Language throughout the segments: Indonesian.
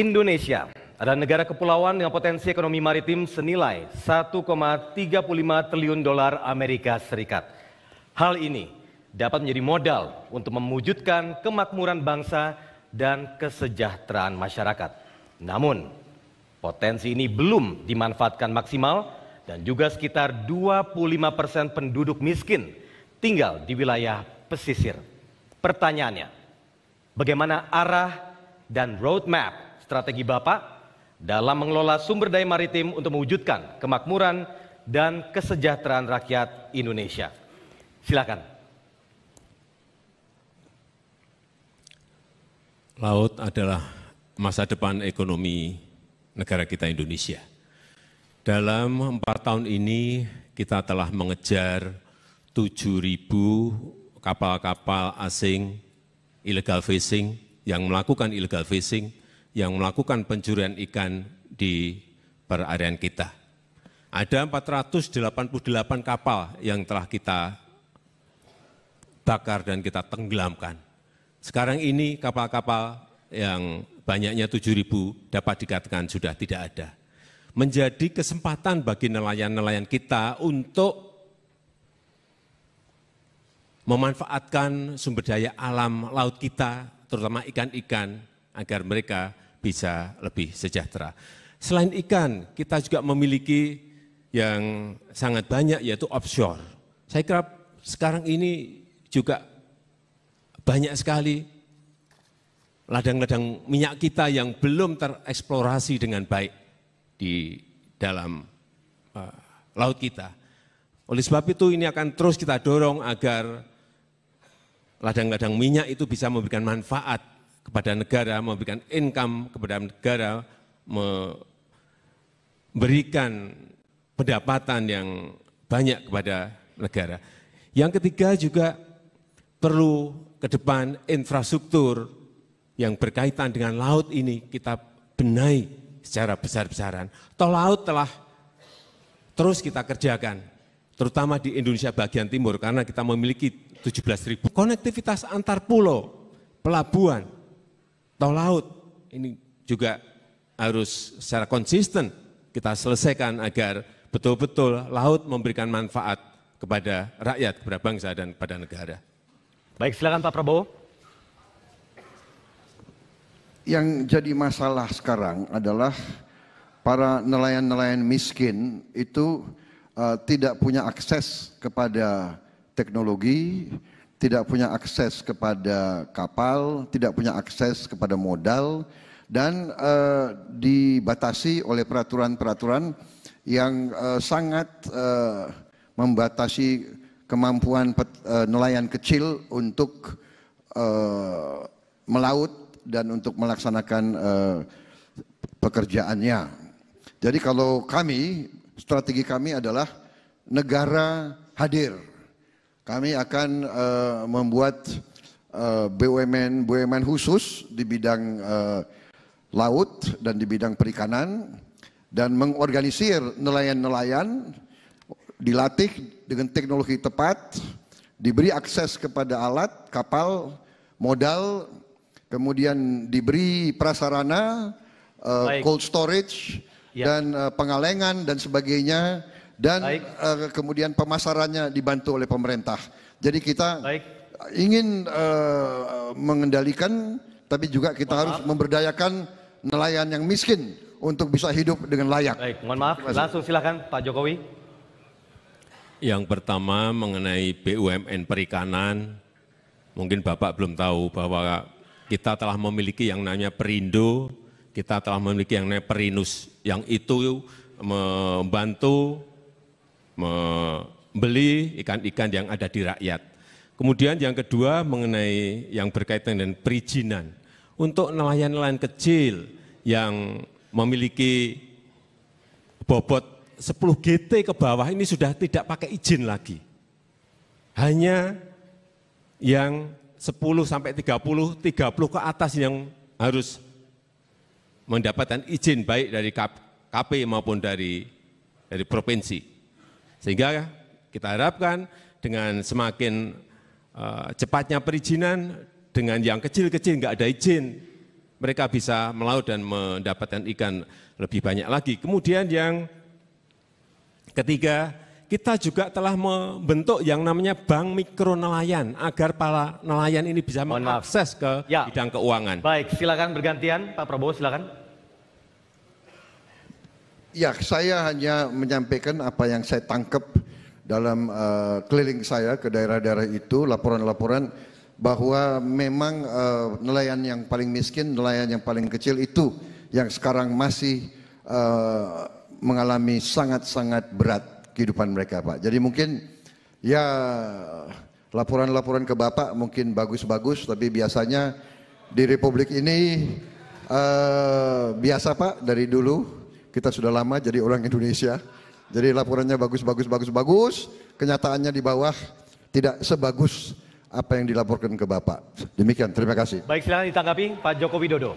Indonesia adalah negara kepulauan dengan potensi ekonomi maritim senilai 1,35 triliun dolar Amerika Serikat. Hal ini dapat menjadi modal untuk mewujudkan kemakmuran bangsa dan kesejahteraan masyarakat. Namun, potensi ini belum dimanfaatkan maksimal dan juga sekitar 25% penduduk miskin tinggal di wilayah pesisir. Pertanyaannya, bagaimana arah dan roadmap strategi Bapak dalam mengelola sumber daya maritim untuk mewujudkan kemakmuran dan kesejahteraan rakyat Indonesia? Silakan. Laut adalah masa depan ekonomi negara kita Indonesia. Dalam 4 tahun ini kita telah mengejar 7.000 kapal-kapal asing illegal fishing yang melakukan illegal fishing, yang melakukan pencurian ikan di perairan kita. Ada 488 kapal yang telah kita bakar dan kita tenggelamkan. Sekarang ini kapal-kapal yang banyaknya 7.000 dapat dikatakan sudah tidak ada. Menjadi kesempatan bagi nelayan-nelayan kita untuk memanfaatkan sumber daya alam laut kita, terutama ikan-ikan, agar mereka bisa lebih sejahtera. Selain ikan, kita juga memiliki yang sangat banyak, yaitu offshore. Saya kira sekarang ini juga banyak sekali ladang-ladang minyak kita yang belum tereksplorasi dengan baik di dalam laut kita. Oleh sebab itu ini akan terus kita dorong agar ladang-ladang minyak itu bisa memberikan manfaat kepada negara, memberikan income kepada negara, memberikan pendapatan yang banyak kepada negara. Yang ketiga juga perlu ke depan infrastruktur yang berkaitan dengan laut ini kita benahi secara besar-besaran. Tol laut telah terus kita kerjakan, terutama di Indonesia bagian timur, karena kita memiliki 17.000 konektivitas antar pulau, pelabuhan, tol laut. Ini juga harus secara konsisten kita selesaikan agar betul-betul laut memberikan manfaat kepada rakyat, kepada bangsa, dan kepada negara. Baik, silakan Pak Prabowo. Yang jadi masalah sekarang adalah para nelayan-nelayan miskin itu tidak punya akses kepada teknologi, tidak punya akses kepada kapal, tidak punya akses kepada modal, dan dibatasi oleh peraturan-peraturan yang sangat membatasi kemampuan nelayan kecil untuk melaut dan untuk melaksanakan pekerjaannya. Jadi kalau kami, strategi kami adalah negara hadir. Kami akan membuat BUMN khusus di bidang laut dan di bidang perikanan, dan mengorganisir nelayan-nelayan, dilatih dengan teknologi tepat, diberi akses kepada alat, kapal, modal, kemudian diberi prasarana, cold storage, dan pengalengan dan sebagainya, dan kemudian pemasarannya dibantu oleh pemerintah. Jadi kita ingin mengendalikan, tapi juga kita harus memberdayakan nelayan yang miskin untuk bisa hidup dengan layak. Baik, mohon maaf, langsung silakan Pak Jokowi. Yang pertama mengenai BUMN perikanan, mungkin Bapak belum tahu bahwa kita telah memiliki yang namanya Perindo, kita telah memiliki yang namanya Perinus, yang itu membantu membeli ikan-ikan yang ada di rakyat. Kemudian yang kedua mengenai yang berkaitan dengan perizinan. Untuk nelayan-nelayan kecil yang memiliki bobot 10 GT ke bawah ini sudah tidak pakai izin lagi. Hanya yang 10 sampai 30 ke atas yang harus mendapatkan izin baik dari KP maupun dari provinsi. Sehingga kita harapkan dengan semakin cepatnya perizinan, dengan yang kecil-kecil nggak ada izin, mereka bisa melaut dan mendapatkan ikan lebih banyak lagi. Kemudian yang ketiga, kita juga telah membentuk yang namanya Bank Mikro Nelayan agar para nelayan ini bisa mengakses ke bidang keuangan. Baik, silakan bergantian, Pak Prabowo silakan. Ya, saya hanya menyampaikan apa yang saya tangkap dalam keliling saya ke daerah-daerah itu, laporan-laporan bahwa memang nelayan yang paling miskin, nelayan yang paling kecil itu yang sekarang masih mengalami sangat-sangat berat kehidupan mereka, Pak. Jadi mungkin ya laporan-laporan ke Bapak mungkin bagus-bagus, tapi biasanya di Republik ini biasa, Pak, dari dulu kita sudah lama jadi orang Indonesia. Jadi laporannya bagus, kenyataannya di bawah tidak sebagus apa yang dilaporkan ke Bapak. Demikian, terima kasih. Baik, silakan ditanggapi Pak Joko Widodo.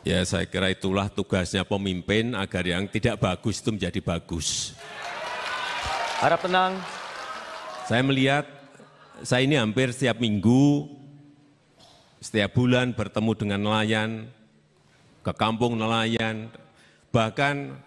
Ya, saya kira itulah tugasnya pemimpin agar yang tidak bagus itu menjadi bagus. Harap tenang. Saya melihat, saya ini hampir setiap minggu, setiap bulan bertemu dengan nelayan, ke kampung nelayan, bahkan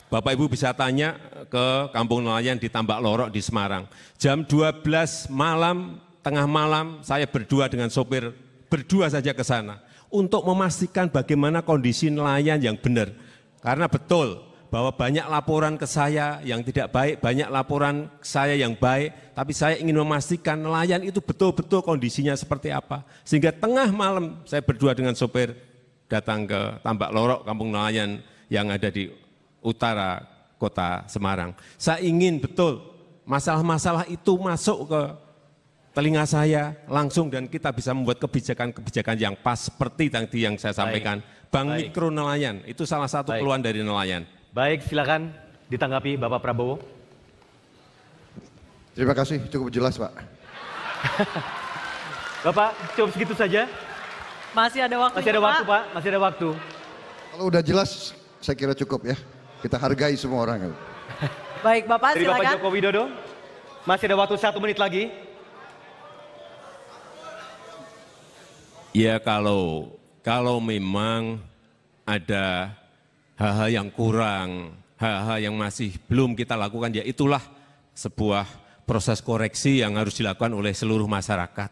Bapak Ibu bisa tanya ke kampung nelayan di Tambak Lorok di Semarang. Jam 12 malam, tengah malam, saya berdua dengan sopir, berdua saja ke sana untuk memastikan bagaimana kondisi nelayan yang benar. Karena betul bahwa banyak laporan ke saya yang tidak baik, banyak laporan ke saya yang baik, tapi saya ingin memastikan nelayan itu betul-betul kondisinya seperti apa. Sehingga tengah malam saya berdua dengan sopir datang ke Tambak Lorok, kampung nelayan yang ada di utara kota Semarang. Saya ingin betul masalah-masalah itu masuk ke telinga saya langsung dan kita bisa membuat kebijakan-kebijakan yang pas seperti tadi yang saya sampaikan. Bank Mikro Nelayan, itu salah satu keluhan dari nelayan. Baik, silakan ditanggapi Bapak Prabowo. Terima kasih, cukup jelas, Pak. Bapak, cukup segitu saja. Masih ada waktu. Masih ada waktu, Pak. Masih ada waktu. Kalau udah jelas, saya kira cukup ya. Kita hargai semua orang. Baik, Bapak, dari silakan. Bapak Joko Widodo, masih ada waktu 1 menit lagi. Ya, kalau memang ada hal-hal yang kurang, hal-hal yang masih belum kita lakukan, ya itulah sebuah proses koreksi yang harus dilakukan oleh seluruh masyarakat.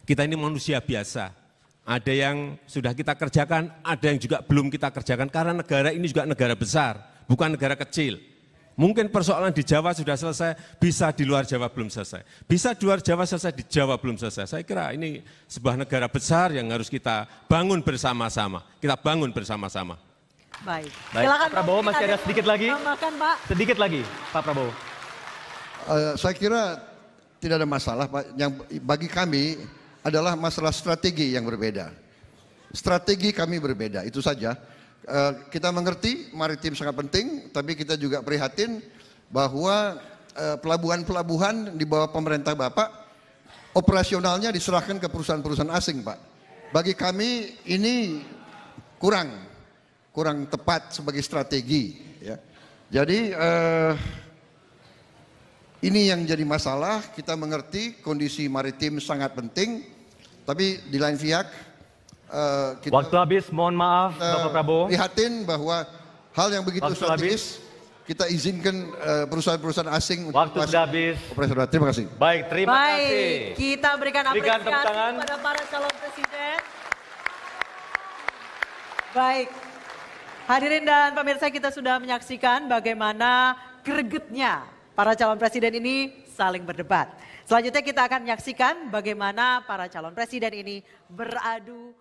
Kita ini manusia biasa. Ada yang sudah kita kerjakan, ada yang juga belum kita kerjakan, karena negara ini juga negara besar, bukan negara kecil. Mungkin persoalan di Jawa sudah selesai, bisa di luar Jawa belum selesai. Bisa di luar Jawa selesai, di Jawa belum selesai. Saya kira ini sebuah negara besar yang harus kita bangun bersama-sama. Kita bangun bersama-sama. Baik. Silakan Pak Prabowo, masih ada sedikit lagi. Tambahkan, Pak. Sedikit lagi, Pak Prabowo. Saya kira tidak ada masalah, Pak. Yang bagi kami adalah masalah strategi yang berbeda. Strategi kami berbeda, itu saja. Kita mengerti maritim sangat penting, tapi kita juga prihatin bahwa pelabuhan-pelabuhan di bawah pemerintah Bapak, operasionalnya diserahkan ke perusahaan-perusahaan asing, Pak. Bagi kami ini kurang tepat sebagai strategi. Ya. Jadi ini yang jadi masalah. Kita mengerti kondisi maritim sangat penting, tapi di lain pihak kita, waktu habis, mohon maaf Bapak Prabowo. Prihatin bahwa hal yang begitu strategis kita izinkan perusahaan-perusahaan asing waktu sudah habis. Operasional. Terima kasih. Baik, terima kasih. Baik, kita berikan Berikan tepuk apresiasi tangan kepada para calon presiden. Baik, hadirin dan pemirsa, kita sudah menyaksikan bagaimana gregetnya para calon presiden ini saling berdebat. Selanjutnya kita akan menyaksikan bagaimana para calon presiden ini beradu